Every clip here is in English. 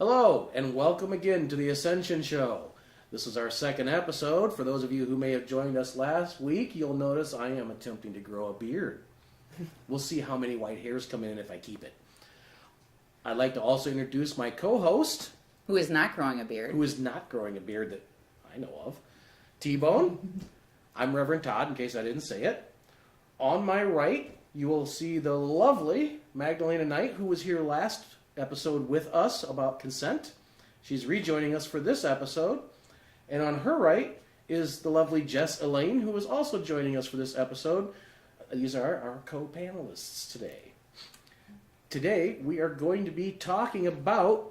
Hello, and welcome again to the Ascension Show. This is our second episode. For those of you who may have joined us last week, you'll notice I am attempting to grow a beard. We'll see how many white hairs come in if I keep it. I'd like to also introduce my co-host. Who is not growing a beard. Who is not growing a beard that I know of. T-Bone. I'm Reverend Todd, in case I didn't say it. On my right, you will see the lovely Magdalena Knight, who was here last episode with us about consent. She's rejoining us for this episode. And on her right is the lovely Jess Elaine, who is also joining us for this episode. These are our co-panelists today. Today, we are going to be talking about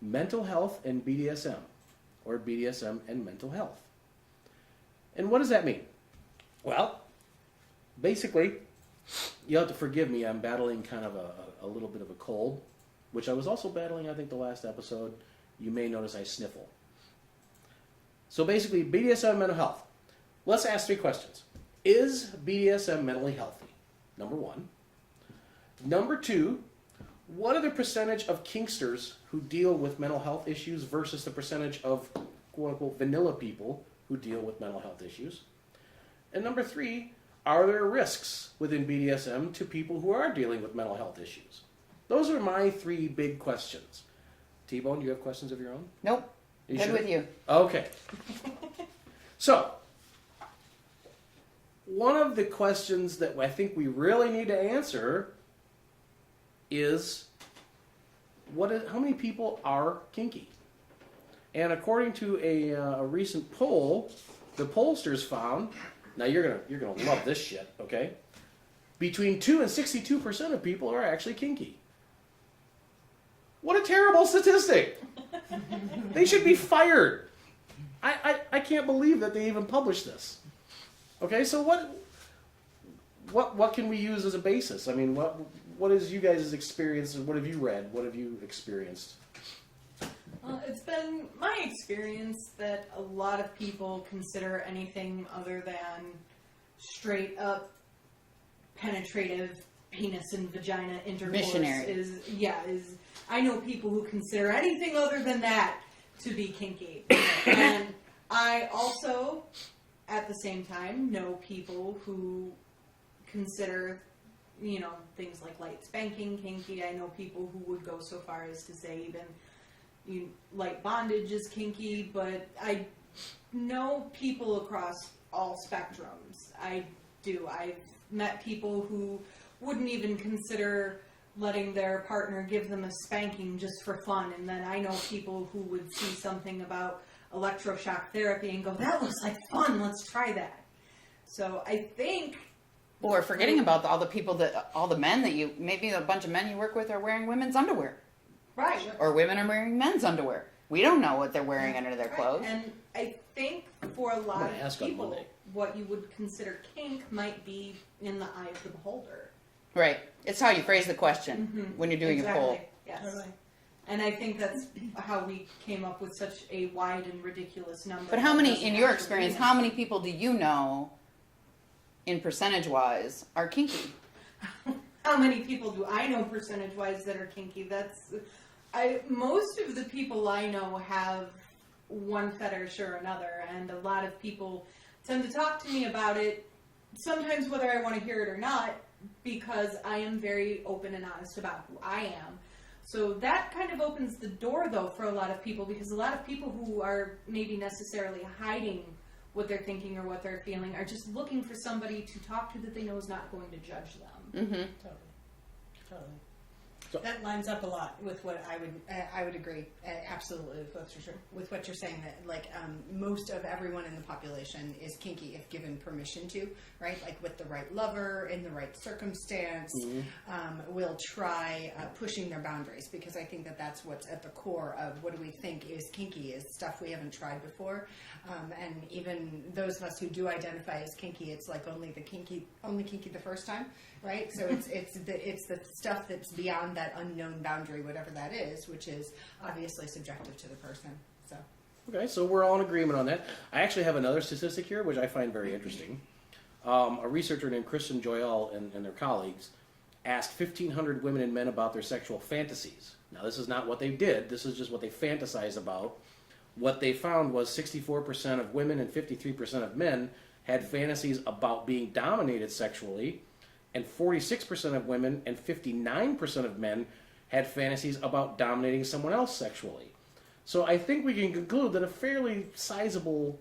mental health and BDSM, or BDSM and mental health. And what does that mean? Well, basically, you'll have to forgive me, I'm battling kind of a little bit of a cold, which I was also battling, I think, the last episode. You may notice I sniffle. So basically, BDSM and mental health. Let's ask 3 questions. Is BDSM mentally healthy? Number 1. Number 2, what are the percentage of kinksters who deal with mental health issues versus the percentage of quote-unquote vanilla people who deal with mental health issues? And number 3, are there risks within BDSM to people who are dealing with mental health issues? Those are my 3 big questions. T-Bone, do you have questions of your own? Nope. Good with you. Okay. So, one of the questions that I think we really need to answer is, how many people are kinky? And according to a recent poll, the pollsters found, now you're gonna love this shit, okay? Between 2 and 62% of people are actually kinky. What a terrible statistic! They should be fired. I can't believe that they even published this. Okay, so what can we use as a basis? I mean, what is you guys' experience, and what have you read? What have you experienced? It's been my experience that a lot of people consider anything other than straight up penetrative penis and vagina intercourse missionary. I know people who consider anything other than that to be kinky. And I also, at the same time, know people who consider, things like light spanking kinky. I know people who would go so far as to say even light bondage is kinky, but I know people across all spectrums. I do. I've met people who wouldn't even consider letting their partner give them a spanking just for fun, and then I know people who would see something about electroshock therapy and go, that looks like fun, let's try that. So I think... Or forgetting about all the men maybe a bunch of men you work with are wearing women's underwear. Right. Or women are wearing men's underwear. We don't know what they're wearing under their clothes. And I think for a lot of people, what you would consider kink might be in the eye of the beholder. Right. It's how you phrase the question when you're doing a poll. Yes. Totally. And I think that's how we came up with such a wide and ridiculous number. But how many, in your experience, how many people do you know, in percentage-wise, are kinky? How many people do I know percentage-wise that are kinky? Most of the people I know have one fetish or another, and a lot of people tend to talk to me about it, sometimes whether I want to hear it or not, because I am very open and honest about who I am. So that kind of opens the door, though, for a lot of people, because a lot of people who are maybe necessarily hiding what they're thinking or what they're feeling are just looking for somebody to talk to that they know is not going to judge them. Mm-hmm. Totally. That lines up a lot with what I would agree absolutely with what you're saying, that most of everyone in the population is kinky if given permission to, right? Like with the right lover in the right circumstance, will try pushing their boundaries, because I think that's what's at the core of what do we think is kinky, is stuff we haven't tried before, and even those of us who do identify as kinky, it's like only kinky the first time, right? So it's the stuff that's beyond that unknown boundary, whatever that is, which is obviously subjective to the person. So Okay, so we're all in agreement on that. I actually have another statistic here, which I find very interesting. A researcher named Kristen Joyelle and their colleagues asked 1,500 women and men about their sexual fantasies. Now, this is not what they did. This is just what they fantasize about. What they found was 64% of women and 53% of men had fantasies about being dominated sexually, and 46% of women and 59% of men had fantasies about dominating someone else sexually. So I think we can conclude that a fairly sizable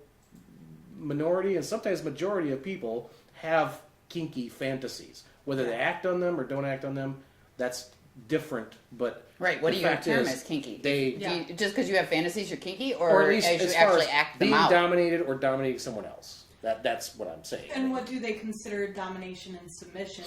minority and sometimes majority of people have kinky fantasies. Whether they act on them or don't act on them, that's different. But Right. What the do you fact term is, as kinky? They, Just because you have fantasies, you're kinky, or at least as you as far actually as act them being out? dominated or dominating someone else. That's what I'm saying. And what do they consider domination and submission?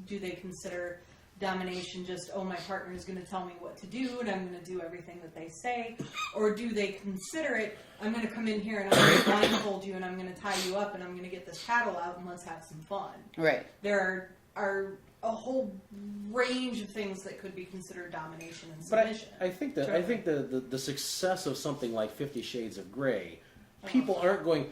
Do they consider domination just, oh, my partner is going to tell me what to do and I'm going to do everything that they say? Or do they consider it, I'm going to come in here and I'm going to blindfold you and I'm going to tie you up and I'm going to get this paddle out and let's have some fun? Right. There are a whole range of things that could be considered domination and But submission. I think that Totally. I think the success of something like 50 Shades of Grey, people aren't going.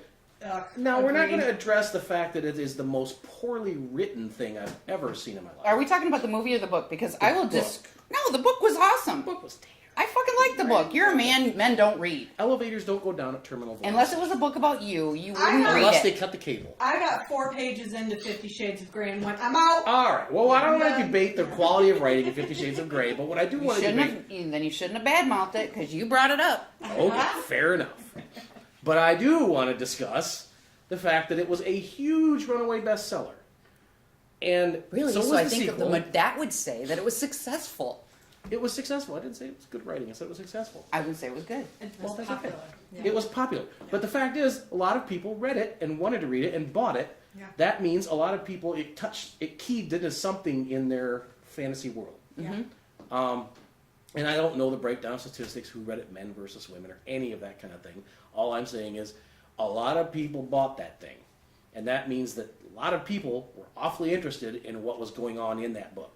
Now we're not agreed. going to address the fact that it is the most poorly written thing I've ever seen in my life. Are we talking about the movie or the book? Because I will just... book. No, the book was awesome. The book was terrible. I fucking like the book. You're a man. Men don't read. Elevators don't go down at terminal velocity. Unless it was a book about you, you I wouldn't know. read Unless they it. cut the cable. I got 4 pages into 50 Shades of Grey and went, I'm out! All right. Well, I don't want to Yeah. debate the quality of writing in 50 Shades of Grey, but what I do You want to shouldn't debate. have, then you shouldn't have badmouthed it because you brought it up. Okay, fair enough. But I do want to discuss the fact that it was a huge runaway bestseller. And Really? so, So, was I the think sequel. that would say that it was successful. It was successful. I didn't say it was good writing. I said it was successful. I would say it was good. It Well, was that's popular. okay. Yeah. It was popular. But the fact is, a lot of people read it and wanted to read it and bought it. Yeah. That means a lot of people, it keyed into something in their fantasy world. Yeah. And I don't know the breakdown of statistics, who read it, men versus women, or any of that kind of thing. All I'm saying is a lot of people bought that thing. And that means that a lot of people were awfully interested in what was going on in that book.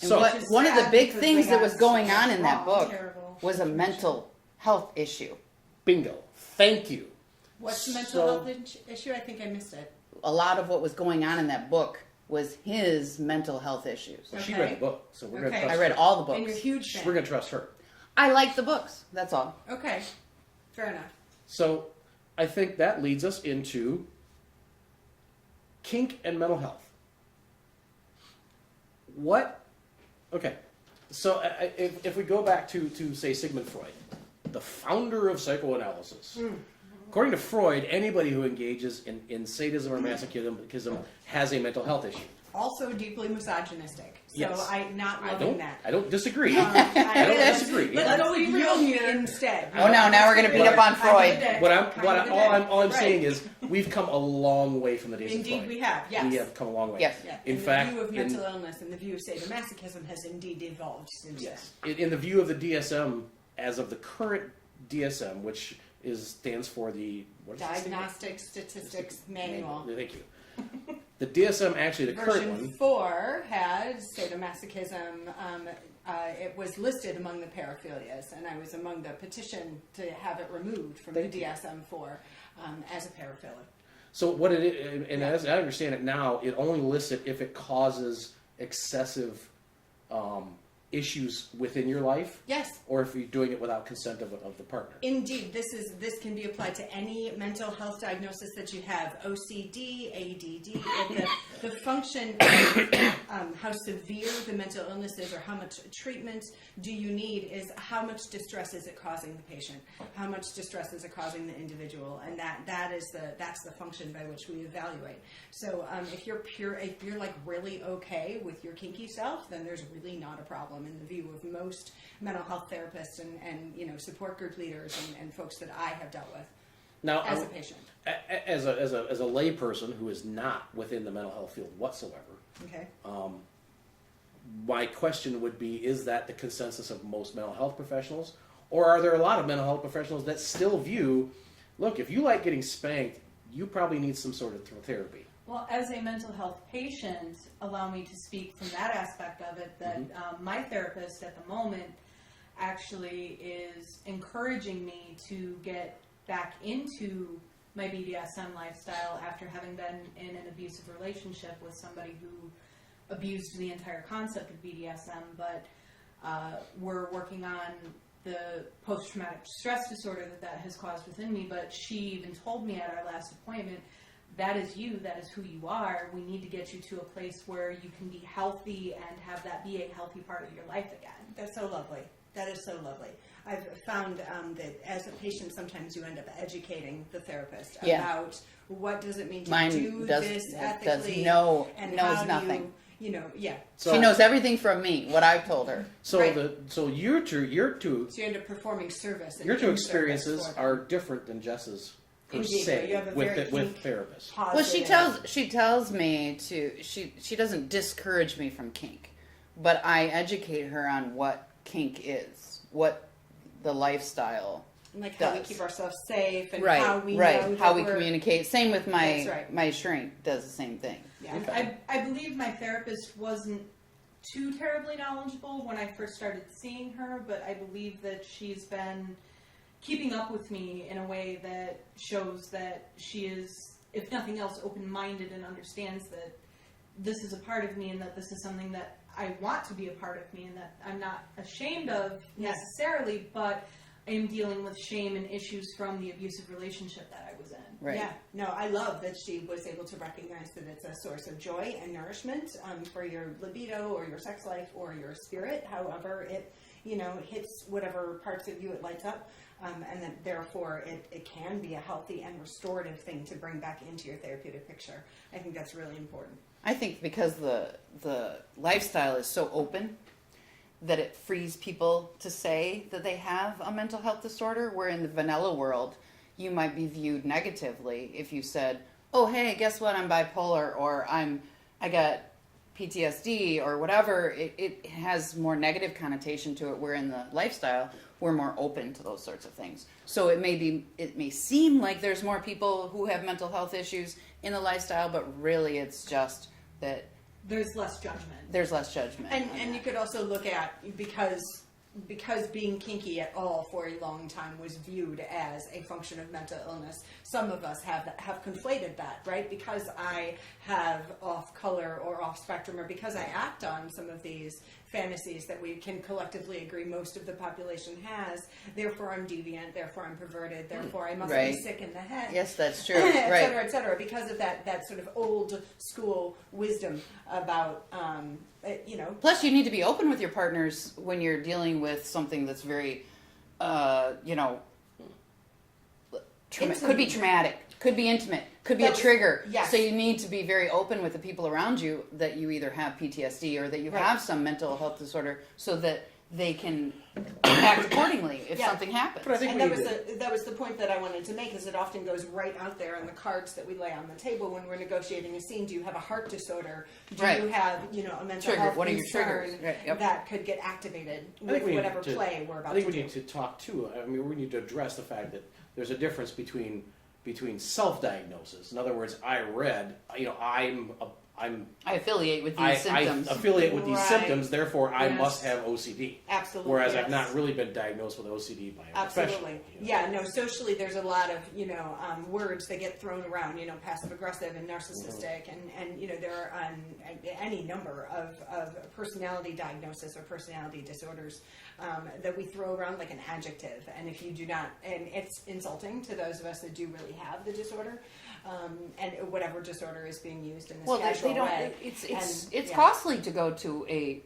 And So, what, is one of the sad big because things they that got was going so on in that wrong. book Terrible. was a mental health issue. bingo. Thank you. What's the mental So- health issue? I think I missed it. A lot of what was going on in that book was his mental health issues. Well, she Okay. read the book, so we're going to Okay. trust I read her. all the And you're a books. huge fan. We're going to trust her. I like the books. That's all. Okay, fair enough. So I think that leads us into kink and mental health. What? Okay. So if we go back to say Sigmund Freud, the founder of psychoanalysis. According to Freud, anybody who engages in sadism or masochism has a mental health issue. Also deeply misogynistic. So Yes. I'm not I loving don't. that. I don't disagree. I don't disagree. Let's go be with real Jung here. instead. Oh no, now we're going to beat up on Freud. All I'm Right. saying is we've come a long way from the days of Indeed, Freud. we have. Yes. We have come a long way. Yes. Yeah. In And fact, the view of in- mental illness and the view of sadomasochism has indeed evolved since Yes. In the view of the DSM, as of the current DSM, which stands for the what then. does it stand for? Diagnostic Statistics Manual. Thank you. The DSM, actually, the current Version one. 4 had sadomasochism. It was listed among the paraphilias, and I was among the petition to have it removed from Thank the you. DSM-4 as a paraphilia. So what it is, and as I understand it now, it only lists it if it causes excessive issues within your life, Yes, or if you're doing it without consent of the partner. indeed. This can be applied to any mental health diagnosis that you have: OCD, ADD. The function of how severe the mental illness is, or how much treatment do you need, is how much distress is it causing the patient, how much distress is it causing the individual, and that's the function by which we evaluate. So if you're like really okay with your kinky self, then there's really not a problem in the view of most mental health therapists and support group leaders and folks that I have dealt with Now, as a patient. as a lay person who is not within the mental health field whatsoever, Okay. my question would be: is that the consensus of most mental health professionals, or are there a lot of mental health professionals that still view, look, if you like getting spanked, you probably need some sort of therapy? Well, as a mental health patient, allow me to speak from that aspect of it, that my therapist at the moment actually is encouraging me to get back into my BDSM lifestyle after having been in an abusive relationship with somebody who abused the entire concept of BDSM, but we're working on the post-traumatic stress disorder that has caused within me. But she even told me at our last appointment, that is you, that is who you are. We need to get you to a place where you can be healthy and have that be a healthy part of your life again. That's so lovely. That is so lovely. I've found that as a patient, sometimes you end up educating the therapist about what does it mean to do this ethically, knows how do nothing. So, she knows everything from me, what I've told her. So Right. so your two So you end up performing service. your two in service experiences for them. are different than Jess's per Indeed, se you have a with very with therapists. Well, she positive- tells me she doesn't discourage me from kink, but I educate her on what kink is, what the lifestyle. like how we does. keep ourselves safe and Right, how we right. know How that we we're- communicate. Same with That's right. my shrink does the same thing. Yeah. Okay. I believe my therapist wasn't too terribly knowledgeable when I first started seeing her, but I believe that she's been keeping up with me in a way that shows that she is, if nothing else, open-minded and understands that this is a part of me and that this is something that I want to be a part of me and that I'm not ashamed of necessarily, but I am dealing with shame and issues from the abusive relationship that I was in. Right. Yeah, no, I love that she was able to recognize that it's a source of joy and nourishment for your libido or your sex life or your spirit, however it, hits whatever parts of you it lights up, and that therefore it can be a healthy and restorative thing to bring back into your therapeutic picture. I think that's really important. I think because the lifestyle is so open that it frees people to say that they have a mental health disorder, where in the vanilla world, you might be viewed negatively if you said, oh, hey, guess what? I'm bipolar, or I got PTSD, or whatever. It has more negative connotation to it, where in the lifestyle, we're more open to those sorts of things. So it may seem like there's more people who have mental health issues in the lifestyle, but really it's just that There's less judgment. there's less judgment. And you could also look at, because being kinky at all for a long time was viewed as a function of mental illness. Some of us have conflated that, right? Because I have off color or off spectrum, or because I act on some of these fantasies that we can collectively agree most of the population has, therefore I'm deviant, therefore I'm perverted, therefore I must Right. be sick in the head. Yes, that's true. Et Right. cetera, et cetera, because of that sort of old school wisdom about, Plus, you need to be open with your partners when you're dealing with something that's very, could be traumatic, could be intimate, could be a trigger. yes. So you need to be very open with the people around you that you either have PTSD or that you Right. have some mental health disorder, so that they can act accordingly if Yeah. something happens. But I think And we that was the point that I wanted to make, is it often goes right out there on the cards that we lay on the table when we're negotiating a scene. Do you have a heart disorder? Do Right. you have, a mental Trigger. health What are your concern triggers? Right, yep. that could get activated I think with we need whatever to- play we're about I think to we do? need to talk too. I mean, we need to address the fact that there's a difference between self-diagnosis. In other words, I affiliate with these symptoms. I affiliate with these Right. symptoms, therefore I Yes. must have OCD. Absolutely. Whereas yes. I've not really been diagnosed with OCD by a Absolutely. professional. Yeah, no, socially there's a lot of, words that get thrown around, passive aggressive and narcissistic, and there are any number of personality diagnosis or personality disorders that we throw around like an adjective. And if you do not, and it's insulting to those of us that do really have the disorder, and whatever disorder is being used in this Well, casual they don't. way. It's And, yeah. costly to go to a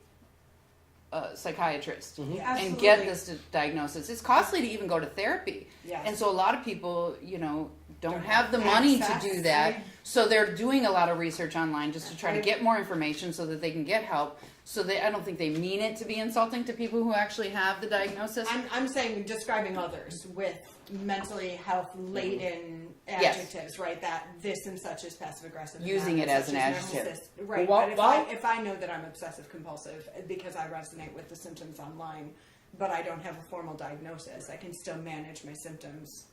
psychiatrist and Absolutely. get this diagnosis. It's costly to even go to therapy. Yes. And so a lot of people, don't Don't have the have money to access, do that. right. So they're doing a lot of research online just to try to Right. get more information so that they can get help. So I don't think they mean it to be insulting to people who actually have the diagnosis. I'm saying describing others with mentally health laden Yes. adjectives, right? That this and such is passive aggressive. Using it as an adjective. right? Well, But if I know that I'm obsessive compulsive because I resonate with the symptoms online, but I don't have a formal diagnosis, I can still manage my symptoms.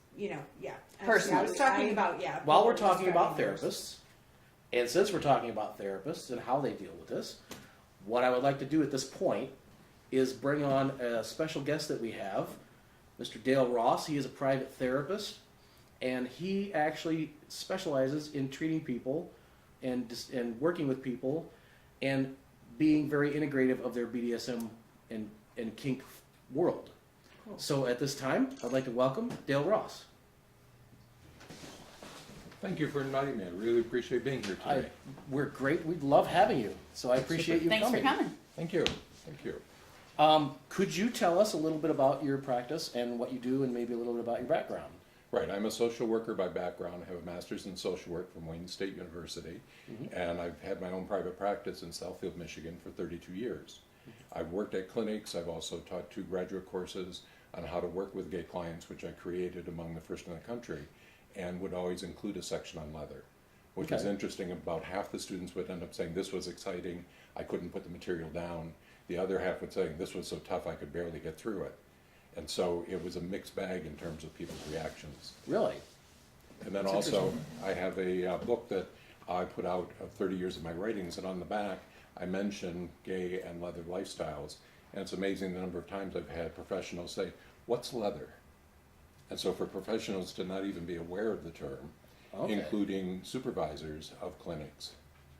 Personally. I was talking about While we're people talking about describing others. therapists, and since we're talking about therapists and how they deal with this, what I would like to do at this point is bring on a special guest that we have, Mr. Dale Ross. He is a private therapist, and he actually specializes in treating people and working with people and being very integrative of their BDSM and kink world. Cool. So at this time, I'd like to welcome Dale Ross. Thank you for inviting me. I really appreciate being here today. We're great. We love having you. So I appreciate you Thanks coming. for coming. Thank you. Thank you. Could you tell us a little bit about your practice and what you do, and maybe a little bit about your background? Right, I'm a social worker by background. I have a master's in social work from Wayne State University, and I've had my own private practice in Southfield, Michigan for 32 years. I've worked at clinics. I've also taught 2 graduate courses on how to work with gay clients, which I created among the first in the country, and would always include a section on leather, which is Okay. interesting. About half the students would end up saying, this was exciting, I couldn't put the material down. The other half would say, this was so tough I could barely get through it. And so it was a mixed bag in terms of people's reactions. Really? And then That's also, I have a book that I put out of 30 years of my writings, and on the back, I mention gay and leather lifestyles. And it's amazing the number of times I've had professionals say, what's leather? And so for professionals to not even be aware of the term, Okay. including supervisors of clinics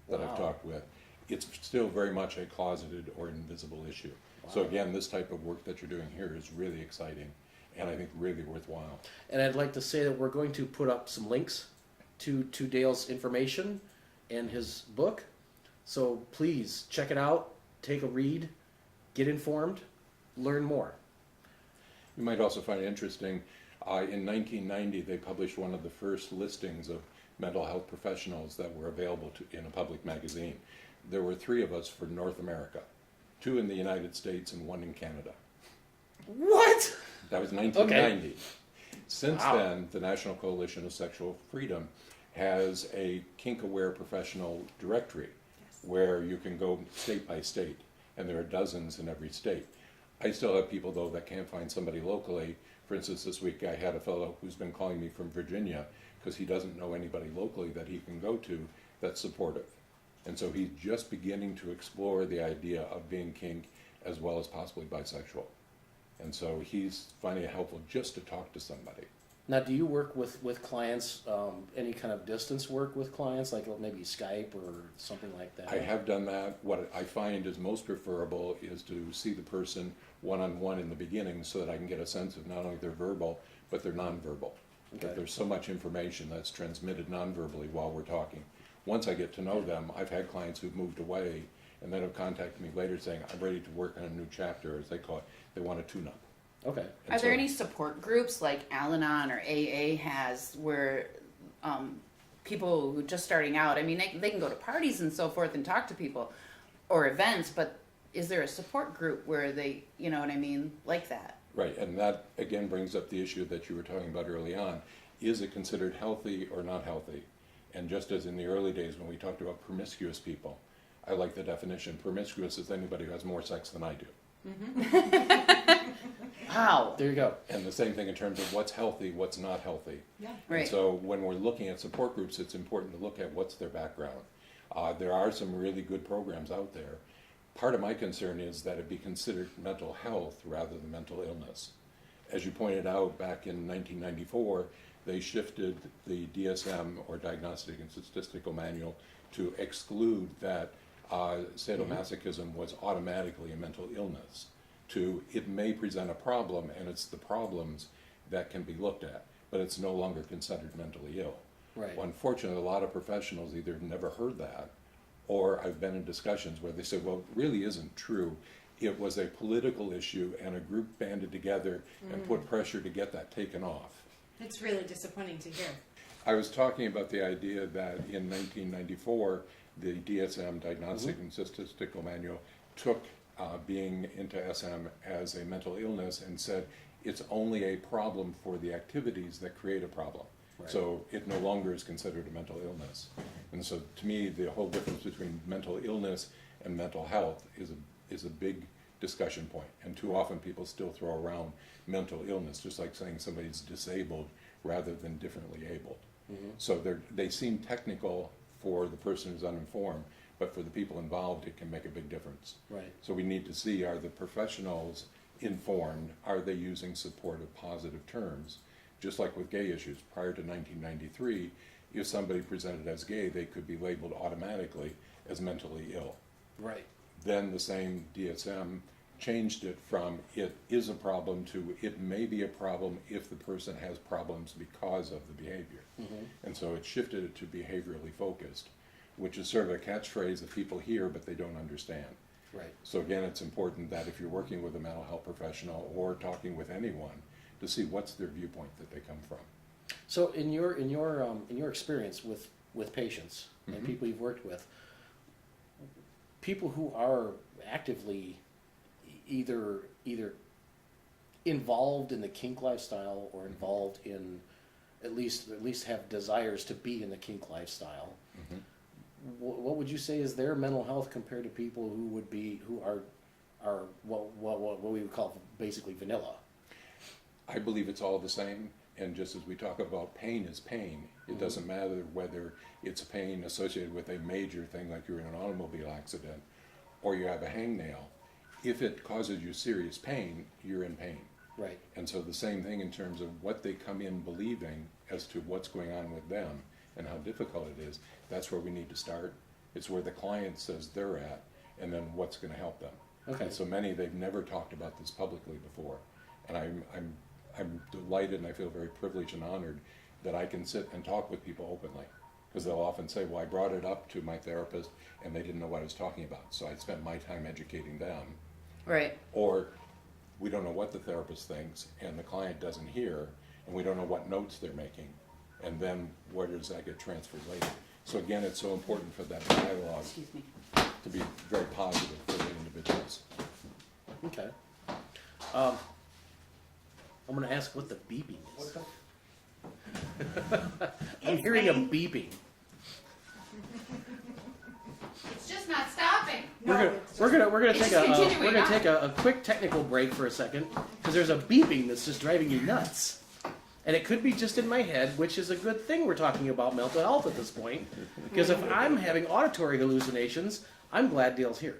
that Wow. I've talked with, it's still very much a closeted or invisible issue. So Wow. again, this type of work that you're doing here is really exciting and I think really worthwhile. And I'd like to say that we're going to put up some links to Dale's information and his book. So please check it out, take a read, get informed, learn more. You might also find it interesting, in 1990 they published one of the first listings of mental health professionals that were available in a public magazine. There were 3 of us for North America, 2 in the United States and 1 in Canada. What? That was 1990. Okay. Since Wow. then, the National Coalition of Sexual Freedom has a kink-aware professional directory where you can go state by state, and there are dozens in every state. I still have people, though, that can't find somebody locally. For instance, this week I had a fellow who's been calling me from Virginia because he doesn't know anybody locally that he can go to that's supportive. And so he's just beginning to explore the idea of being kink as well as possibly bisexual. And so he's finding it helpful just to talk to somebody. Now, do you work with clients, any kind of distance work with clients, like maybe Skype or something like that? I have done that. What I find is most preferable is to see the person one-on-one in the beginning so that I can get a sense of not only their verbal, but their nonverbal. Okay. There's so much information that's transmitted nonverbally while we're talking. Once I get to know them, I've had clients who've moved away and then have contacted me later saying, I'm ready to work on a new chapter, as they call it. They want a tune-up. Okay. And Are there so- any support groups like Al-Anon or AA has where people who are just starting out, I mean, they can go to parties and so forth and talk to people or events, but is there a support group where they, you know what I mean, like that? Right, and that again brings up the issue that you were talking about early on. Is it considered healthy or not healthy? And just as in the early days when we talked about promiscuous people, I like the definition. Promiscuous is anybody who has more sex than I do. Wow. There you go. And the same thing in terms of what's healthy, what's not healthy. Yeah. Right. And so when we're looking at support groups, it's important to look at what's their background. There are some really good programs out there. Part of my concern is that it be considered mental health rather than mental illness. As you pointed out, back in 1994, they shifted the DSM, or Diagnostic and Statistical Manual, to exclude that sadomasochism was automatically a mental illness, to it may present a problem, and it's the problems that can be looked at, but it's no longer considered mentally ill. Right. Well, unfortunately, a lot of professionals either never heard that, or I've been in discussions where they say, well, it really isn't true. It was a political issue, and a group banded together and put pressure to get that taken off. It's really disappointing to hear. I was talking about the idea that in 1994, the DSM, Diagnostic and Statistical Manual, took being into SM as a mental illness and said it's only a problem for the activities that create a problem. Right. So it no longer is considered a mental illness. And so to me, the whole difference between mental illness and mental health is a big discussion point. And too often people still throw around mental illness, just like saying somebody's disabled rather than differently abled. So they seem technical for the person who's uninformed, but for the people involved, it can make a big difference. Right. So we need to see, are the professionals informed? Are they using supportive, positive terms? Just like with gay issues, prior to 1993, if somebody presented as gay, they could be labeled automatically as mentally ill. Right. Then the same DSM changed it from it is a problem to it may be a problem if the person has problems because of the behavior. And so it shifted it to behaviorally focused, which is sort of a catchphrase that people hear but they don't understand. Right. So again, it's important that if you're working with a mental health professional or talking with anyone, to see what's their viewpoint that they come from. So in your experience with patients and people you've worked with, people who are actively either involved in the kink lifestyle or involved in at least have desires to be in the kink lifestyle, what would you say is their mental health compared to people who are what we would call basically vanilla? I believe it's all the same, and just as we talk about pain is pain, it doesn't matter whether it's pain associated with a major thing like you're in an automobile accident or you have a hangnail. If it causes you serious pain, you're in pain. Right. And so the same thing in terms of what they come in believing as to what's going on with them and how difficult it is, that's where we need to start. It's where the client says they're at, and then what's going to help them. Okay. And so many, they've never talked about this publicly before. And I'm delighted and I feel very privileged and honored that I can sit and talk with people openly. Because they'll often say, well, I brought it up to my therapist and they didn't know what I was talking about. So I spent my time educating them. Right. Or we don't know what the therapist thinks and the client doesn't hear and we don't know what notes they're making. And then where does that get transferred later? So again, it's so important for that dialogue Excuse me. to be very positive for the individuals. Okay. I'm going to ask what the beeping is. I'm hearing a beeping. It's just not stopping. We're gonna It's take a continuing we're gonna on. take a quick technical break for a second because there's a beeping that's just driving you nuts, and it could be just in my head, which is a good thing. We're talking about mental health at this point because if I'm having auditory hallucinations, I'm glad Dale's here.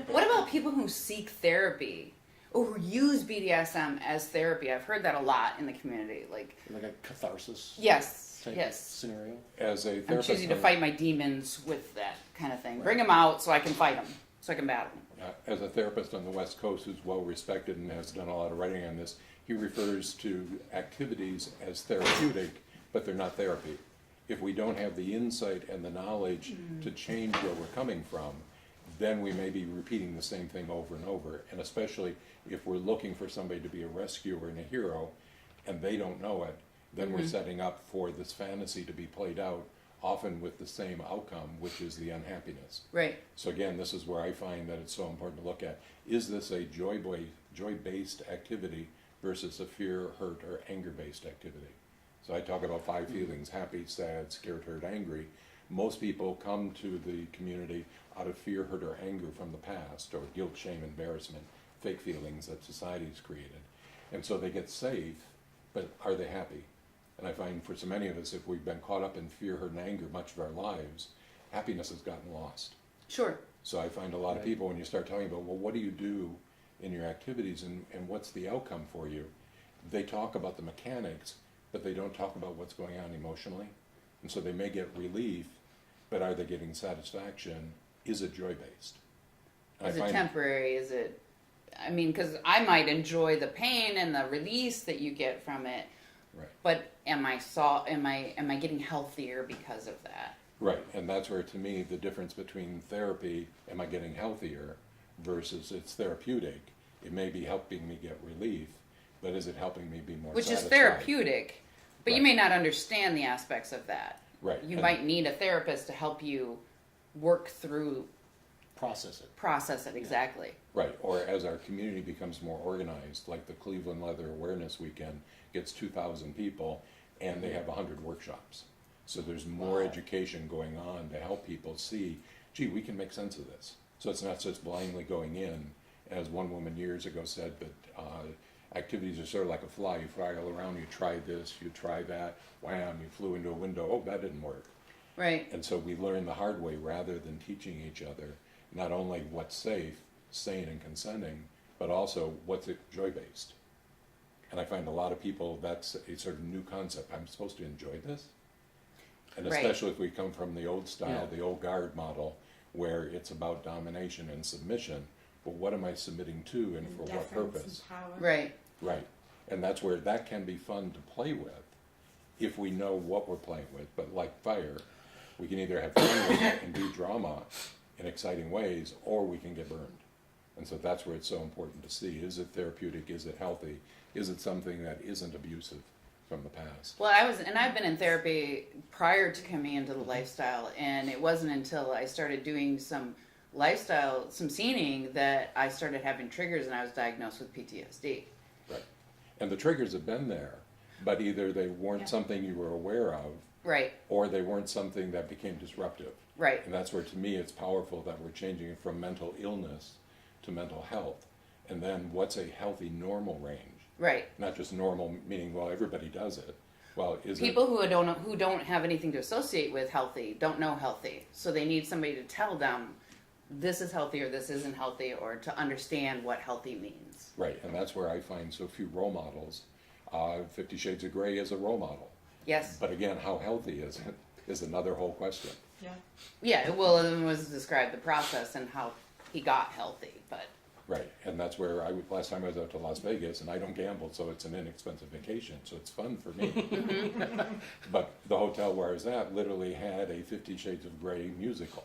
What about people who seek therapy or who use BDSM as therapy? I've heard that a lot in the community. Like a catharsis yes, type yes. scenario. As a I'm therapist, choosing to fight my demons with that kind of thing. Bring them out so I can fight them, so I can battle them. as a therapist on the West Coast who's well respected and has done a lot of writing on this, he refers to activities as therapeutic, but they're not therapy. If we don't have the insight and the knowledge to change where we're coming from, then we may be repeating the same thing over and over. And especially if we're looking for somebody to be a rescuer and a hero, and they don't know it, then we're setting up for this fantasy to be played out, often with the same outcome, which is the unhappiness. Right. So again, this is where I find that it's so important to look at, is this a joy-based activity versus a fear, hurt, or anger-based activity? So I talk about 5 feelings: happy, sad, scared, hurt, angry. Most people come to the community out of fear, hurt, or anger from the past, or guilt, shame, embarrassment, fake feelings that society's created. And so they get safe, but are they happy? And I find for so many of us, if we've been caught up in fear, hurt, and anger much of our lives, happiness has gotten lost. Sure. So I find a lot of people, when you start talking about, well, what do you do in your activities and what's the outcome for you? They talk about the mechanics, but they don't talk about what's going on emotionally. And so they may get relief, but are they getting satisfaction? Is it joy-based? Is it temporary? Is it? I mean, because I might enjoy the pain and the release that you get from it, Right. but am I getting healthier because of that? Right, and that's where, to me, the difference between therapy, am I getting healthier, versus it's therapeutic. It may be helping me get relief, but is it helping me be more Which satisfied? is therapeutic, but you Right. may not understand the aspects of that. Right. You and- might need a therapist to help you work through, Process it. exactly. Right, or as our community becomes more organized, like the Cleveland Leather Awareness Weekend gets 2,000 people, and they have 100 workshops. So there's more education going on to help people see, gee, we can make sense of this. So it's not just blindly going in, as one woman years ago said, but activities are sort of like a fly. You fly all around, you try this, you try that, wham, you flew into a window, oh, that didn't work. Right. And so we learn the hard way rather than teaching each other not only what's safe, sane, and consenting, but also what's it joy-based. And I find a lot of people, that's a sort of new concept. I'm supposed to enjoy this? And Right. especially if we come from the old style, Yeah. the old guard model, where it's about domination and submission. But what am I submitting to and for what Deference purpose? and power. Right. Right. And that's where that can be fun to play with if we know what we're playing with. But like fire, we can either have fun with it and do drama in exciting ways, or we can get burned. And so that's where it's so important to see, is it therapeutic, is it healthy, is it something that isn't abusive from the past? Well, I've been in therapy prior to coming into the lifestyle, and it wasn't until I started doing some scening that I started having triggers and I was diagnosed with PTSD. Right. And the triggers have been there, but either they weren't something you were aware of, Right. or they weren't something that became disruptive. Right. And that's where, to me, it's powerful that we're changing it from mental illness to mental health. And then what's a healthy, normal range? Right. Not just normal, meaning, well, everybody does it. Well, is People who don't have anything to associate with healthy don't know healthy, so they need somebody to tell them this is healthy or this isn't healthy, or to understand what healthy means. Right, and that's where I find so few role models. 50 Shades of Grey is a role model. Yes. But again, how healthy is it is another whole question. Yeah. Yeah. Well, it was described the process and how he got healthy, but Right, and that's where last time I was out to Las Vegas, and I don't gamble, so it's an inexpensive vacation, so it's fun for me. But the hotel where I was at literally had a 50 Shades of Grey musical.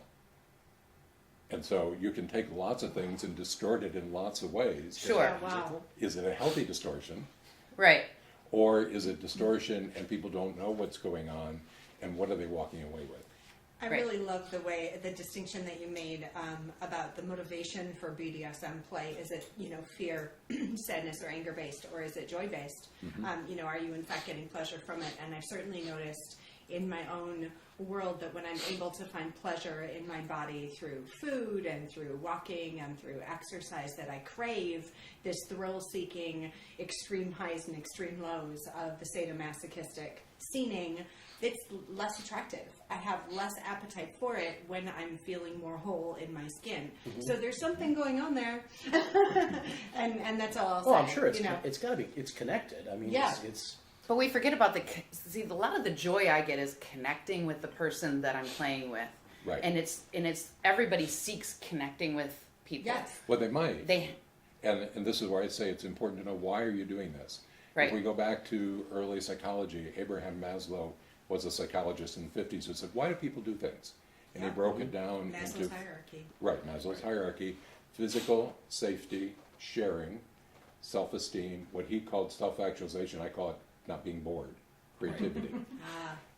And so you can take lots of things and distort it in lots of ways. sure. Oh, wow. Is it a healthy distortion? Right. Or is it distortion and people don't know what's going on, and what are they walking away with? I Right. really love the distinction that you made about the motivation for BDSM play. Is it, fear, sadness, or anger based, or is it joy based? Are you in fact getting pleasure from it? And I've certainly noticed in my own world that when I'm able to find pleasure in my body through food and through walking and through exercise that I crave, this thrill-seeking extreme highs and extreme lows of the sadomasochistic scening, it's less attractive. I have less appetite for it when I'm feeling more whole in my skin. So there's something going on there, and that's all I'll say. Well, I'm sure it's got to be, it's connected. I mean, Yeah. it's But we forget about a lot of the joy I get is connecting with the person that I'm playing with. Right. And it's everybody seeks connecting with people. Yes. Well, they might. And this is where I say it's important to know, why are you doing this? Right. If we go back to early psychology, Abraham Maslow was a psychologist in the 50s who said, why do people do things? And he broke it down Maslow's into hierarchy. Right, Maslow's hierarchy: physical, safety, sharing, self-esteem, what he called self-actualization. I call it not being bored, creativity.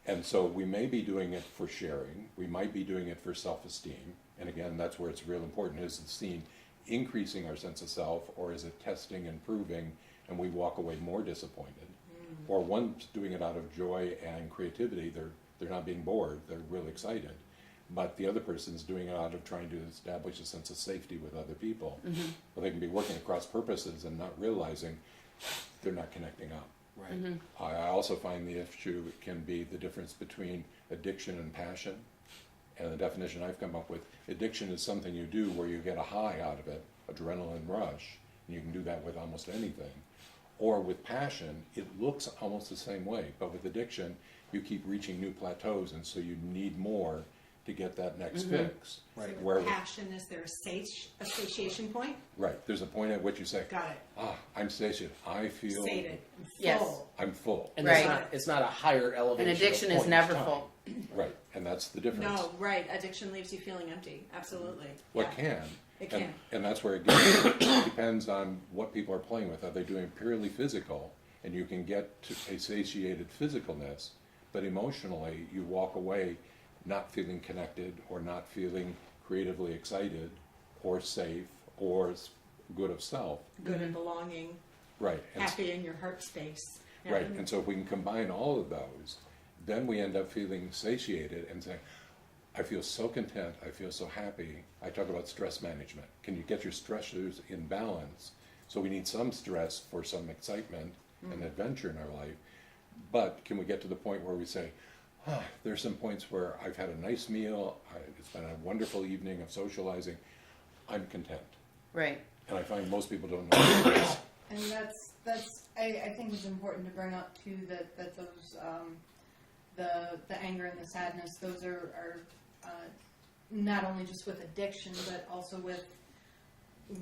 And so we may be doing it for sharing, we might be doing it for self-esteem, and again, that's where it's real important. Is the scene increasing our sense of self, or is it testing and proving, and we walk away more disappointed? Or one's doing it out of joy and creativity, they're not being bored, they're really excited. But the other person's doing it out of trying to establish a sense of safety with other people. Well, they can be working across purposes and not realizing they're not connecting up. right. I also find the issue can be the difference between addiction and passion. And the definition I've come up with, addiction is something you do where you get a high out of it, adrenaline rush, and you can do that with almost anything. Or with passion, it looks almost the same way, but with addiction, you keep reaching new plateaus, and so you need more to get that next fix. Right. So Where with passion, is there a satiation point? right, there's a point at which you say, Got it. I'm satiated, I feel Sated. Yes. Full. I'm full. And Right. it's not a higher elevation. an addiction of is point never in time. full. Right, and that's the difference. No, right. Addiction leaves you feeling empty. Absolutely. What Yeah. can. It and, can. and that's where it depends on what people are playing with. Are they doing purely physical, and you can get to a satiated physicalness, but emotionally you walk away not feeling connected, or not feeling creatively excited, or safe, or good of self. Good and belonging. Right. And Happy in your heart space. Yeah. Right, and so if we can combine all of those, then we end up feeling satiated and saying, I feel so content, I feel so happy. I talk about stress management. Can you get your stressors in balance? So we need some stress for some excitement and adventure in our life, but can we get to the point where we say, there's some points where I've had a nice meal, it's been a wonderful evening of socializing, I'm content. Right. And I find most people don't know this. And that's I think it's important to bring up too that those the anger and the sadness, those are not only just with addiction, but also with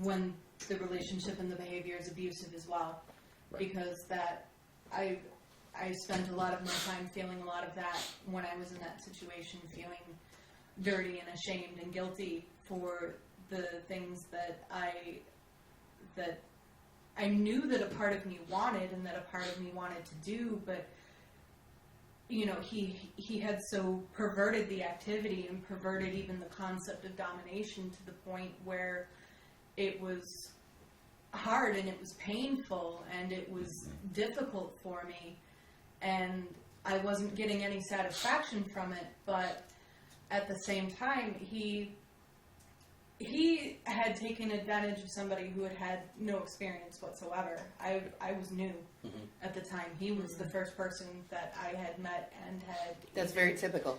when the relationship and the behavior is abusive as well. Right. Because that, I spent a lot of my time feeling a lot of that when I was in that situation, feeling dirty and ashamed and guilty for the things that I knew that a part of me wanted and that a part of me wanted to do, but you know, he had so perverted the activity and perverted even the concept of domination to the point where it was hard and it was painful and it was difficult for me, and I wasn't getting any satisfaction from it. But at the same time, he had taken advantage of somebody who had had no experience whatsoever. I was new at the time. He was the first person that I had met and had... That's very typical.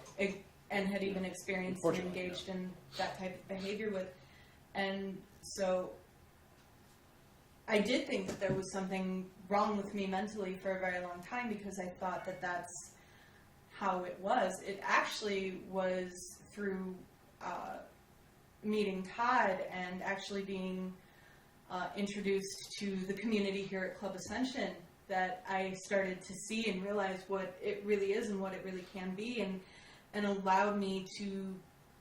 And had even experienced and engaged in that type of behavior with. And so I did think that there was something wrong with me mentally for a very long time, because I thought that that's how it was. It actually was through meeting Todd and actually being introduced to the community here at Club Ascension that I started to see and realize what it really is and what it really can be, and allowed me to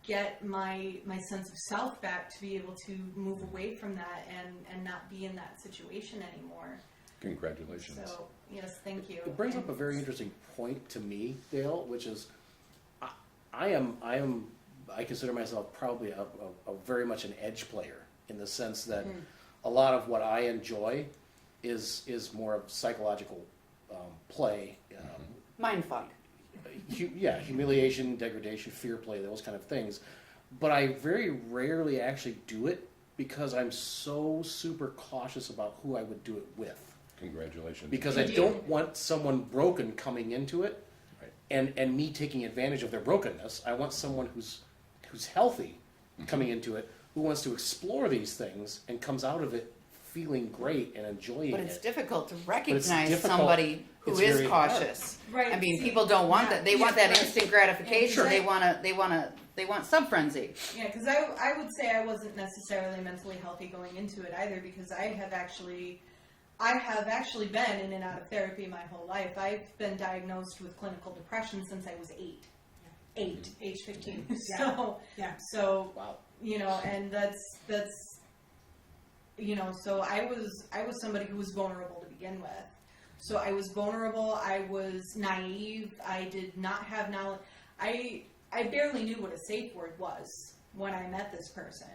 get my sense of self back, to be able to move away from that and not be in that situation anymore. Congratulations. So, yes, thank you. It brings up a very interesting point to me, Dale, which is I consider myself probably a very much an edge player, in the sense that a lot of what I enjoy is more of psychological play. Mindfuck. Humiliation, degradation, fear play, those kind of things. But I very rarely actually do it because I'm so super cautious about who I would do it with. Congratulations. Because I don't want someone broken coming into it, Right. and me taking advantage of their brokenness. I want someone who's healthy coming into it, who wants to explore these things and comes out of it feeling great and enjoying But it's it. difficult to recognize difficult. somebody who It's is very cautious. Right. I mean, people don't want that. They want that instant gratification. Sure. They want sub frenzy. Yeah, because I would say I wasn't necessarily mentally healthy going into it either, because I have actually been in and out of therapy my whole life. I've been diagnosed with clinical depression since I was 8. Age 15. Yeah. So Wow. you know, and that's you know, so I was somebody who was vulnerable to begin with. So I was vulnerable, I was naive, I did not have knowledge. I barely knew what a safe word was when I met this person.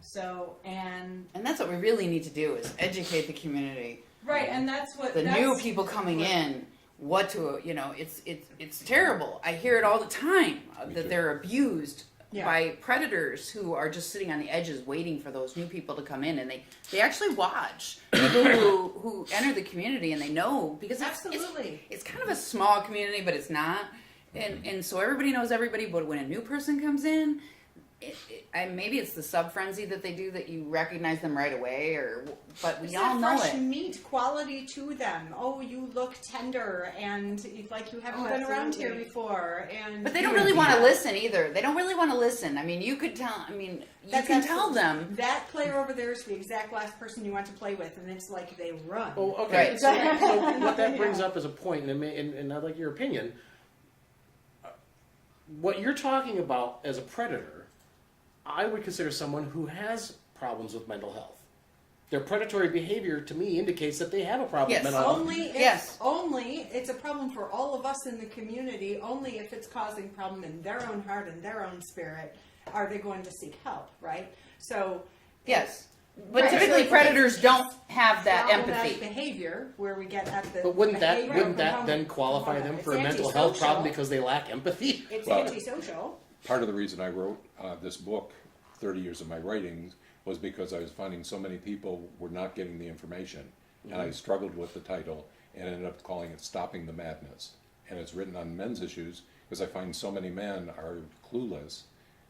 So, and that's what we really need to do, is educate the community. right, and that's what The new people coming in, what to, you know, it's terrible. I hear it all the time, that they're abused by predators who are just sitting on the edges waiting for those new people to come in, and they actually watch people who enter the community, and they know, because it's kind of a small community, but it's not, and so everybody knows everybody. But when a new person comes in, maybe it's the sub frenzy that they do, that you recognize them right away, but we all know fresh it. meat quality to them. Oh, you look tender and like you haven't been around here before. And But they don't really want to listen either. They don't really want to listen. I mean, you could tell. I mean, you can tell them. That player over there is the exact last person you want to play with, and it's like they run. Oh, okay. Right. So what that brings up as a point, and I'd like your opinion. What you're talking about as a predator, I would consider someone who has problems with mental health. Their predatory behavior, to me, indicates that they have a problem Yes. with mental health. Only it's a problem for all of us in the community. Only if it's causing problem in their own heart and their own spirit are they going to seek help, right? So Yes. But typically predators don't have that problematic empathy. behavior where we get at the But wouldn't that behavior then qualify them component. for a It's mental health antisocial. problem because they lack empathy? It's Well, antisocial. Part of the reason I wrote this book, 30 years of my writings, was because I was finding so many people were not getting the information. And I struggled with the title and ended up calling it Stopping the Madness. And it's written on men's issues because I find so many men are clueless.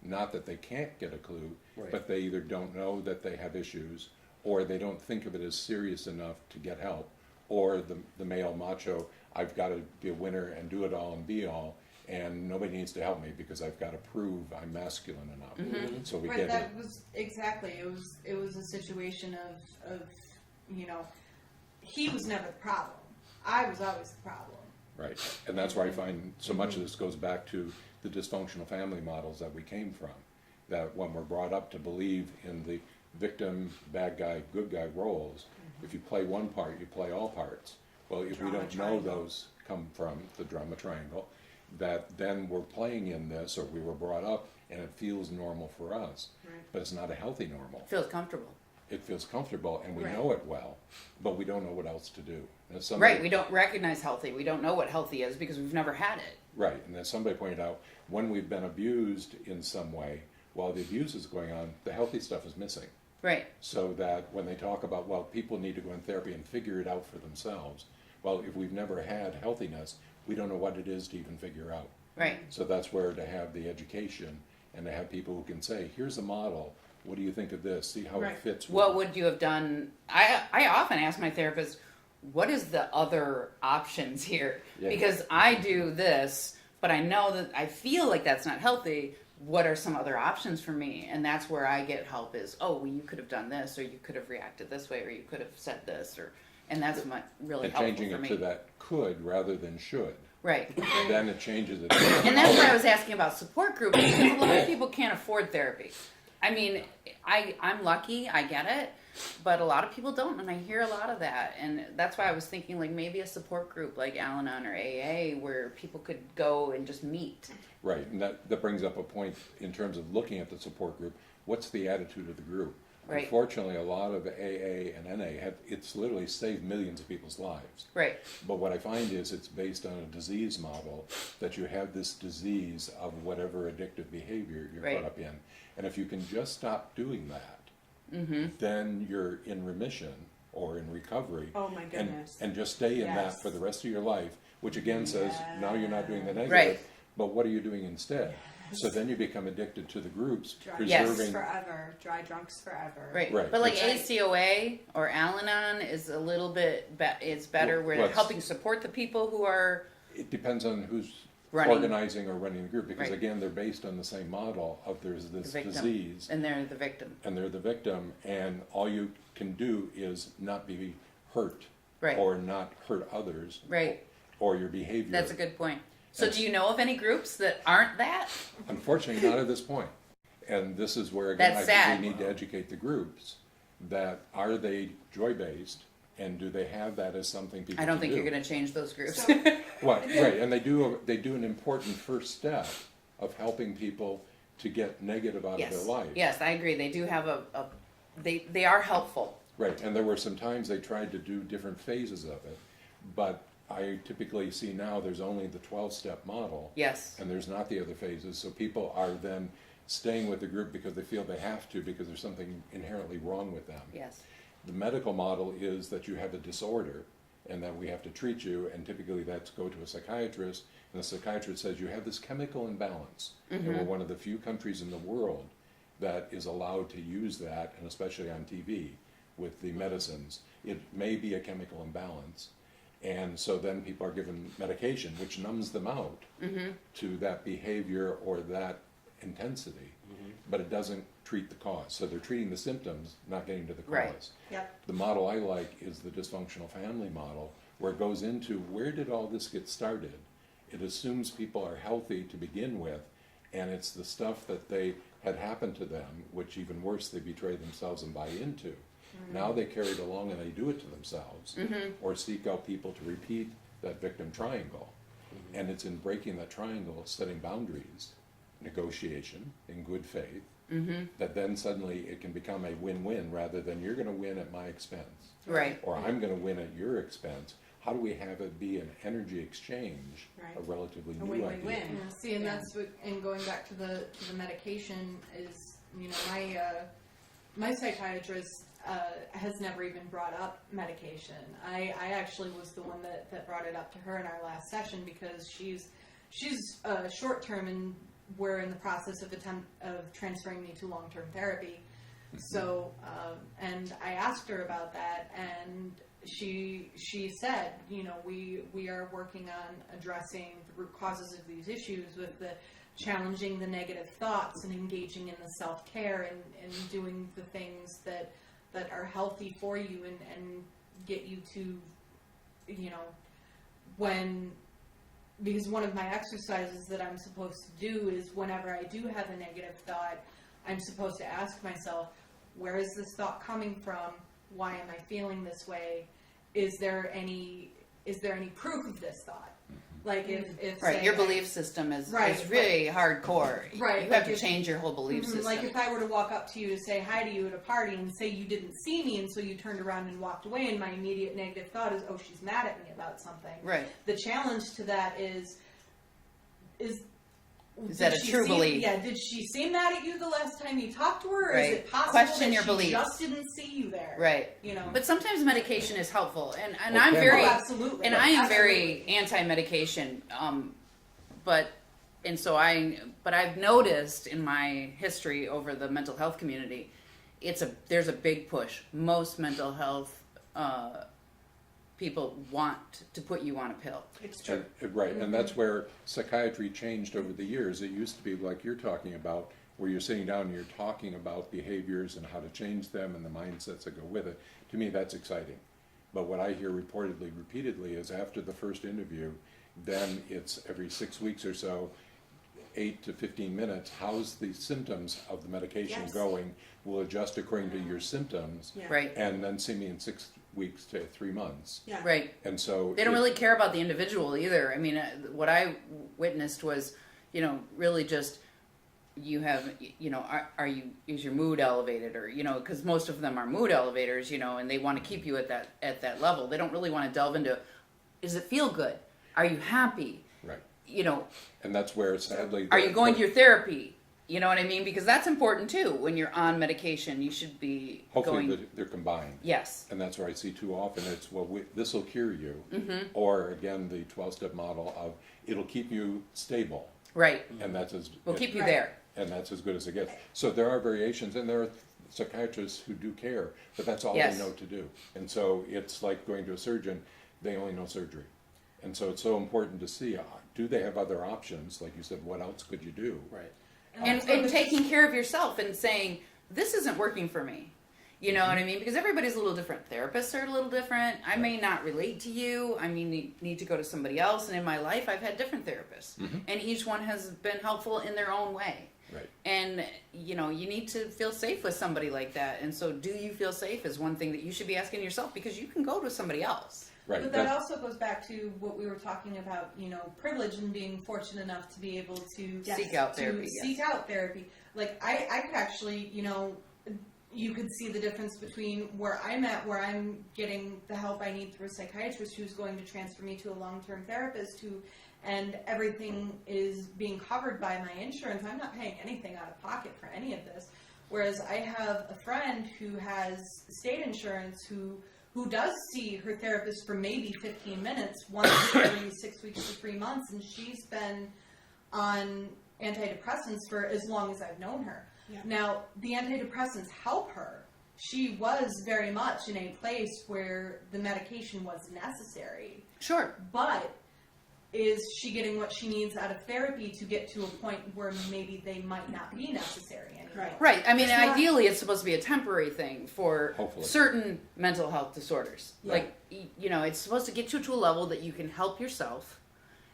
Not that they can't get a clue, Right. but they either don't know that they have issues, or they don't think of it as serious enough to get help, or the male macho, I've got to be a winner and do it all and be all, and nobody needs to help me because I've got to prove I'm masculine enough. So we Right, get that it. was exactly. It was a situation of he was never the problem. I was always the problem. Right, and that's why I find so much of this goes back to the dysfunctional family models that we came from. That when we're brought up to believe in the victim, bad guy, good guy roles, if you play one part, you play all parts. Well, if we Drama don't know triangle. those come from the drama triangle, that then we're playing in this, or we were brought up and it feels normal for us, but it's not a healthy normal. Feels comfortable. It feels comfortable and we Right. know it well, but we don't know what else to do. And if Right, we don't recognize healthy. We don't know what healthy is because we've never had it. Right, and as somebody pointed out, when we've been abused in some way, while the abuse is going on, the healthy stuff is missing. Right. So that when they talk about, well, people need to go in therapy and figure it out for themselves, well, if we've never had healthiness, we don't know what it is to even figure out. Right. So that's where to have the education and to have people who can say, here's a model, what do you think of this? See how Right. it fits with What would you have done? I often ask my therapist, what is the other options here? Yeah. Because I do this, but I know that I feel like that's not healthy. What are some other options for me? And that's where I get help is, oh, well, you could have done this, or you could have reacted this way, or you could have said this, and that's what really and helpful changing for it me. to that could rather than should. Right. Then it changes it. And that's why I was asking about support groups, because a lot of people can't afford therapy. I mean, I'm lucky, I get it, but a lot of people don't, and I hear a lot of that. And that's why I was thinking, like, maybe a support group like Al-Anon or AA where people could go and just meet. Right, and that brings up a point in terms of looking at the support group. What's the attitude of the group? Right. Unfortunately, a lot of AA and NA it's literally saved millions of people's lives. Right. But what I find is it's based on a disease model that you have this disease of whatever addictive behavior you're Right. caught up in. And if you can just stop doing that, then you're in remission or in recovery. Oh my goodness. And just stay in that Yes. for the rest of your life, which again says, now you're not doing the negative, Right. but what are you doing instead? So then you become addicted to the groups, Dry Yes. drunks preserving. forever. Dry drunks forever. Right. Right. But like Right. ACOA or Al-Anon is a little bit, it's better Well, where they're let's- helping support the people who are, It depends on who's Running. organizing or running the group, because Right. again, they're based on the same model of there's the this victim. disease, And they're the victim. and they're the victim, and all you can do is not be hurt. Right. Or not hurt others. Right. Or your behavior. That's a good point. So That's- do you know of any groups that aren't that? Unfortunately, not at this point. And this is where, again, That's I think sad. we need to educate the groups, that are they joy-based, and do they have that as something people I don't can think do? you're going to change those groups. So- Right, and they do an important first step of helping people to get negative out of their Yes. life. Yes, I agree. They do have they are helpful. Right, and there were some times they tried to do different phases of it, but I typically see now there's only the 12-step model. Yes. And there's not the other phases, so people are then staying with the group because they feel they have to, because there's something inherently wrong with them. Yes. The medical model is that you have a disorder and that we have to treat you, and typically that's go to a psychiatrist, and the psychiatrist says you have this chemical imbalance. And we're one of the few countries in the world that is allowed to use that, and especially on TV with the medicines. It may be a chemical imbalance, and so then people are given medication which numbs them out to that behavior or that intensity, but it doesn't treat the cause. So they're treating the symptoms, not getting to the cause. Right. Yep. The model I like is the dysfunctional family model, where it goes into where did all this get started. It assumes people are healthy to begin with, and it's the stuff that they had happened to them, which even worse, they betray themselves and buy into. Now they carry it along and they do it to themselves, or seek out people to repeat that victim triangle. And it's in breaking that triangle, setting boundaries, negotiation in good faith, that then suddenly it can become a win-win rather than you're going to win at my expense, Right. or I'm going to win at your expense. How do we have it be an energy exchange, Right. a relatively A new win-win-win. idea? Yeah, see, and Yeah. that's what, and going back to the medication is, you know, my psychiatrist has never even brought up medication. I actually was the one that brought it up to her in our last session, because she's short term, and we're in the process of transferring me to long term therapy. So, and I asked her about that, and she said, you know, we are working on addressing the root causes of these issues with the challenging the negative thoughts and engaging in the self-care and doing the things that are healthy for you and get you to, you know, because one of my exercises that I'm supposed to do is whenever I do have a negative thought, I'm supposed to ask myself, where is this thought coming from? Why am I feeling this way? Is there any proof of this thought? Like if Right, say, your belief system is Right, really hardcore. Right, You like have to if- change your whole belief system. Like if I were to walk up to you to say hi to you at a party and say you didn't see me and so you turned around and walked away and my immediate negative thought is, oh, she's mad at me about something. Right. The challenge to that is that a did she true seem- belief? Yeah, did she seem mad at you the last time you talked to her? Or Right. is it possible Question that your she beliefs. just didn't see you there? Right. You know. But sometimes medication is helpful, and Oh, I'm can very be. Oh, absolutely. and I am very Absolutely. anti-medication. But I've noticed in my history over the mental health community, there's a big push. Most mental health people want to put you on a pill. It's true. Right, and that's where psychiatry changed over the years. It used to be like you're talking about, where you're sitting down and you're talking about behaviors and how to change them and the mindsets that go with it. To me, that's exciting. But what I hear repeatedly is after the first interview, then it's every 6 weeks or so, 8 to 15 minutes, how's the symptoms of the medication Yes. going? We'll adjust according to your symptoms, Yeah. Right. and then see me in 6 weeks to 3 months. Yeah. Right. And so They don't really care about the individual either. I mean, what I witnessed was, you know, really just you have, you know, is your mood elevated, or, you know, because most of them are mood elevators, you know, and they want to keep you at that level. They don't really want to delve into, does it feel good? Are you happy? Right. You know, And that's where sadly. are you going to your therapy? You know what I mean? Because that's important too. When you're on medication, you should be Hopefully going. they're combined. Yes. And that's where I see too often it's, well, this will cure you. Mm-hmm. Or again, the 12-step model of it'll keep you stable. Right. And that's as We'll keep you Right. there. and that's as good as it gets. So there are variations, and there are psychiatrists who do care, but that's all Yes. they know to do. And so it's like going to a surgeon, they only know surgery. And so it's so important to see, do they have other options? Like you said, what else could you do? Right. And taking care of yourself and saying, this isn't working for me. You know what I mean? Because everybody's a little different. Therapists are a little different. I may not relate to you. I mean, need to go to somebody else. And in my life, I've had different therapists. Mm-hmm. And each one has been helpful in their own way. Right. And, you know, you need to feel safe with somebody like that. And so do you feel safe is one thing that you should be asking yourself, because you can go to somebody else. Right. But that also goes back to what we were talking about, you know, privilege and being fortunate enough to be able to Seek out therapy, To seek out therapy. Like I could actually, you know, you could see the difference between where I'm at, where I'm getting the help I need through a psychiatrist who's going to transfer me to a long-term therapist and everything is being covered by my insurance. I'm not paying anything out of pocket for any of this. Whereas I have a friend who has state insurance who does see her therapist for maybe 15 minutes once every 6 weeks to 3 months, and she's been on antidepressants for as long as I've known her. Yeah. Now, the antidepressants help her. She was very much in a place where the medication was necessary. Sure. But is she getting what she needs out of therapy to get to a point where maybe they might not be necessary anymore? Right. Right. I mean, It's not- ideally, it's supposed to be a temporary thing for Hopefully. certain mental health disorders. Yeah. Like, you know, it's supposed to get you to a level that you can help yourself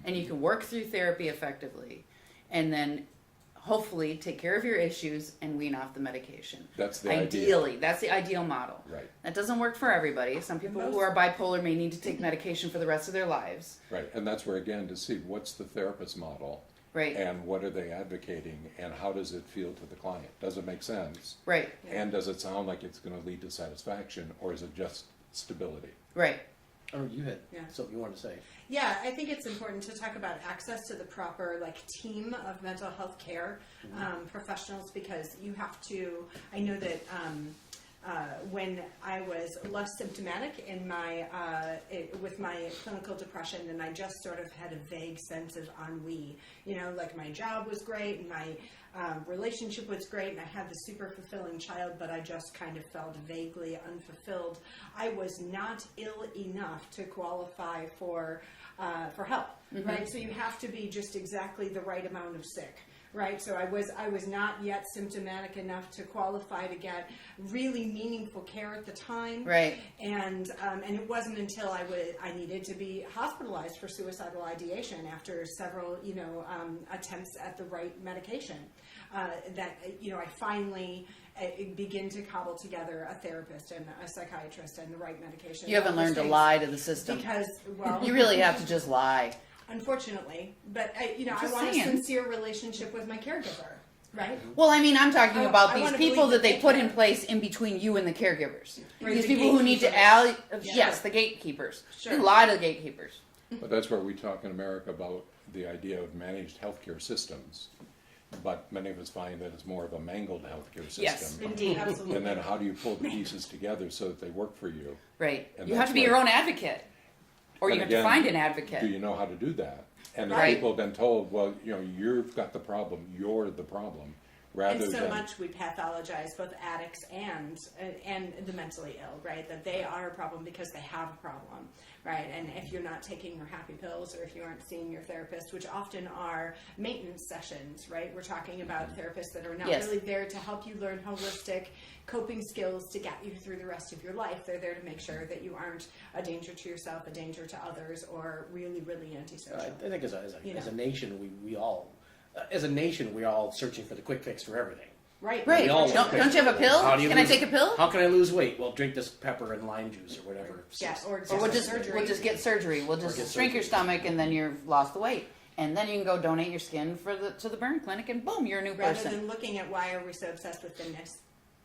and you can work through therapy effectively and then hopefully take care of your issues and wean off the medication. That's the idea. Ideally, that's the ideal model. Right. That doesn't work for everybody. Some people who are bipolar may need to take medication for the rest of their lives. Right. And that's where, again, to see what's the therapist model Right. and what are they advocating and how does it feel to the client? Does it make sense? Right. And does it sound like it's going to lead to satisfaction, or is it just stability? Right. Oh, you had Yeah. something you wanted to say. Yeah, I think it's important to talk about access to the proper team of mental health care professionals, because you have to. I know that when I was less symptomatic in my with my clinical depression, and I just sort of had a vague sense of ennui. You know, like my job was great, and my relationship was great, and I had the super fulfilling child, but I just kind of felt vaguely unfulfilled. I was not ill enough to qualify for help, right? So you have to be just exactly the right amount of sick. Right, so I was not yet symptomatic enough to qualify to get really meaningful care at the time. Right. And it wasn't until I needed to be hospitalized for suicidal ideation after several attempts at the right medication that I finally begin to cobble together a therapist and a psychiatrist and the right medication. You haven't learned to lie to the system. Because, well, You really have to just lie. unfortunately, but I Just want saying. a sincere relationship with my caregiver, right? Well, I mean, I'm talking about I these wanna people believe that they that put they in can. place in between you and the caregivers. Right, These the people who need to gatekeepers. yes, the gatekeepers. Sure. You lie to the gatekeepers. But that's where we talk in America about the idea of managed healthcare systems. But many of us find that it's more of a mangled healthcare system. Yes. Indeed, absolutely. And then how do you pull the pieces together so that they work for you? Right. And You have that's to be where- your own advocate. Or you But have again, to find an advocate. Do you know how to do that? And if Right. people have been told, well, you've got the problem, you're the problem, rather And so than much we pathologize both addicts and the mentally ill, right? That they are a problem because they have a problem, right? And if you're not taking your happy pills, or if you aren't seeing your therapist, which often are maintenance sessions, right? We're talking about therapists that are not Yes. really there to help you learn holistic coping skills to get you through the rest of your life. They're there to make sure that you aren't a danger to yourself, a danger to others, or really, really antisocial. I think as You a know. nation, we all, as a nation, we're all searching for the quick fix for everything. Right. Right. We all Don't want you have a pill? How do you Can I lose- take a pill? How can I lose weight? Well, drink this pepper and lime juice or whatever. Yeah, or Or we'll surgery. we'll just get surgery. We'll just get shrink your surgery. stomach and then you've lost the weight. And then you can go donate your skin to the burn clinic and boom, you're a new rather person. than looking at why are we so obsessed with thinness.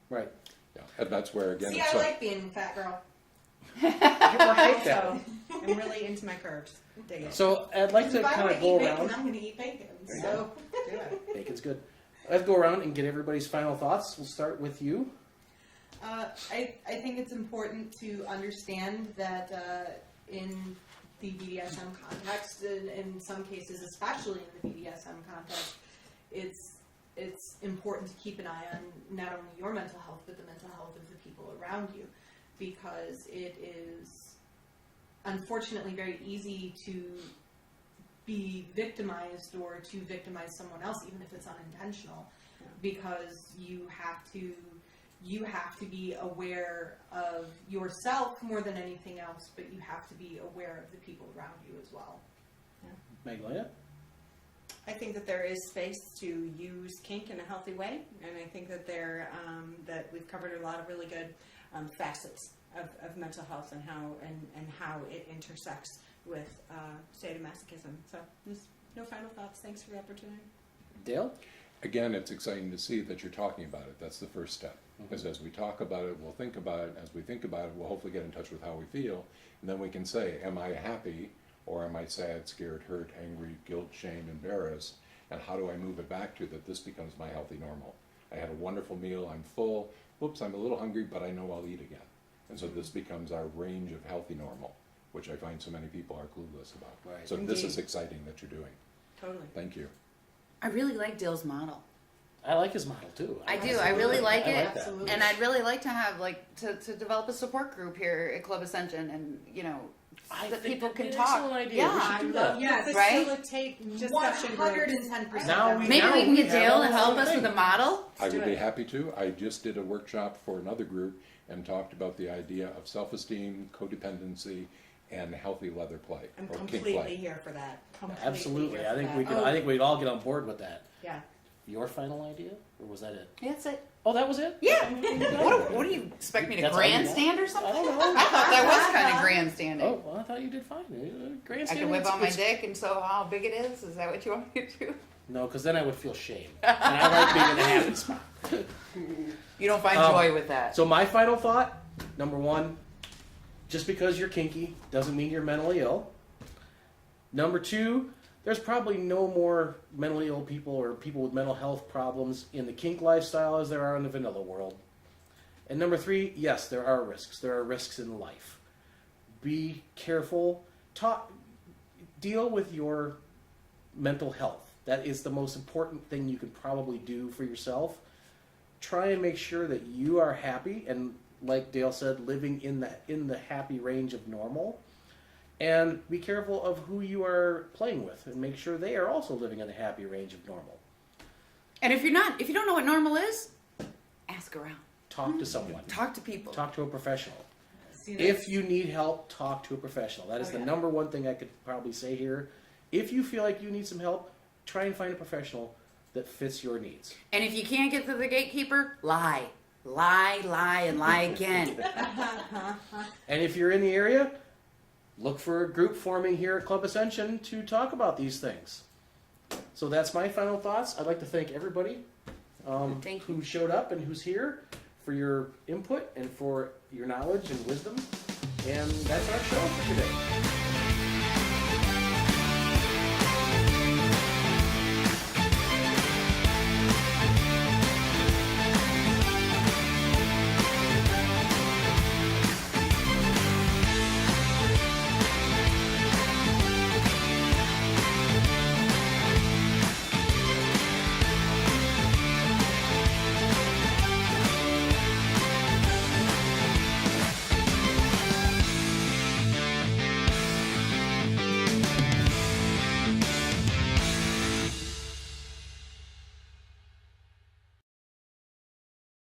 Right. yeah, and that's where again See, it's I so- like being a fat girl. So I'm really into my curves. Dig it. So I'd like to If I kind want of to eat go bacon, around. I'm going to eat bacon. There you So, Do it. Bacon's good. Let's go around and get everybody's final thoughts. We'll start with you. I think it's important to understand that in the BDSM context, and in some cases, especially in the BDSM context, it's important to keep an eye on not only your mental health, but the mental health of the people around you, because it is unfortunately very easy to be victimized or to victimize someone else, even if it's unintentional, because you have to be aware of yourself more than anything else, but you have to be aware of the people around you as well. Magdalena? I think that there is space to use kink in a healthy way, and I think that that we've covered a lot of really good facets of mental health and how it intersects with sadomasochism. So, there's no final thoughts. Thanks for the opportunity. Dale? Again, it's exciting to see that you're talking about it. That's the first step. Because as we talk about it, we'll think about it. As we think about it, we'll hopefully get in touch with how we feel. And then we can say, am I happy? Or am I sad, scared, hurt, angry, guilt, shame, embarrassed? And how do I move it back to that this becomes my healthy normal? I had a wonderful meal. I'm full. Whoops, I'm a little hungry, but I know I'll eat again. And so this becomes our range of healthy normal, which I find so many people are clueless about. Right. So this Indeed. is exciting that you're doing. Totally. Thank you. I really like Dale's model. I like his model too. I do. I really like I it. like that. Absolutely. And I'd really like to have to develop a support group here at Club Ascension, and I that think people that'd can be an talk. excellent idea. Yeah. We should do that. Yes, Right? Facilitate discussion groups. 110%. Now we- Maybe we can get have Dale a to help whole us with thing. a model. I do would be it. happy to. I just did a workshop for another group and talked about the idea of self-esteem, codependency, and healthy leather play I'm or kink completely play. here for that. Completely Absolutely. here I for think that. we could. Oh, I think we'd all get on board with that. yeah. Your final idea, or was that it? Yeah, that's it. Oh, that was it. Yeah. What do you expect me to That's all you want? grandstand or something? I don't know. I thought that was kind of grandstanding. Oh, well, I thought you did fine. Grandstanding. I can whip out my it's- dick and so how big it is? Is that what you want me to do? No, because then I would feel shame, and I like being in the happy spot. You don't find Um, joy with that. So my final thought, number one, just because you're kinky doesn't mean you're mentally ill. Number two, there's probably no more mentally ill people or people with mental health problems in the kink lifestyle as there are in the vanilla world. And number 3, yes, there are risks. There are risks in life. Be careful. Deal with your mental health. That is the most important thing you can probably do for yourself. Try and make sure that you are happy, and like Dale said, living in the happy range of normal. And be careful of who you are playing with, and make sure they are also living in the happy range of normal. And if you don't know what normal is, ask around. Talk to someone. Talk to people. Talk to a professional. See, If you need help, talk to a professional. That is the number one thing I could probably say here. If you feel like you need some help, try and find a professional that fits your needs. And if you can't get to the gatekeeper, lie. Lie, and lie again. And if you're in the area, look for a group forming here at Club Ascension to talk about these things. So that's my final thoughts. I'd like to thank everybody Thank you. who showed up and who's here for your input and for your knowledge and wisdom. And that's our show for today.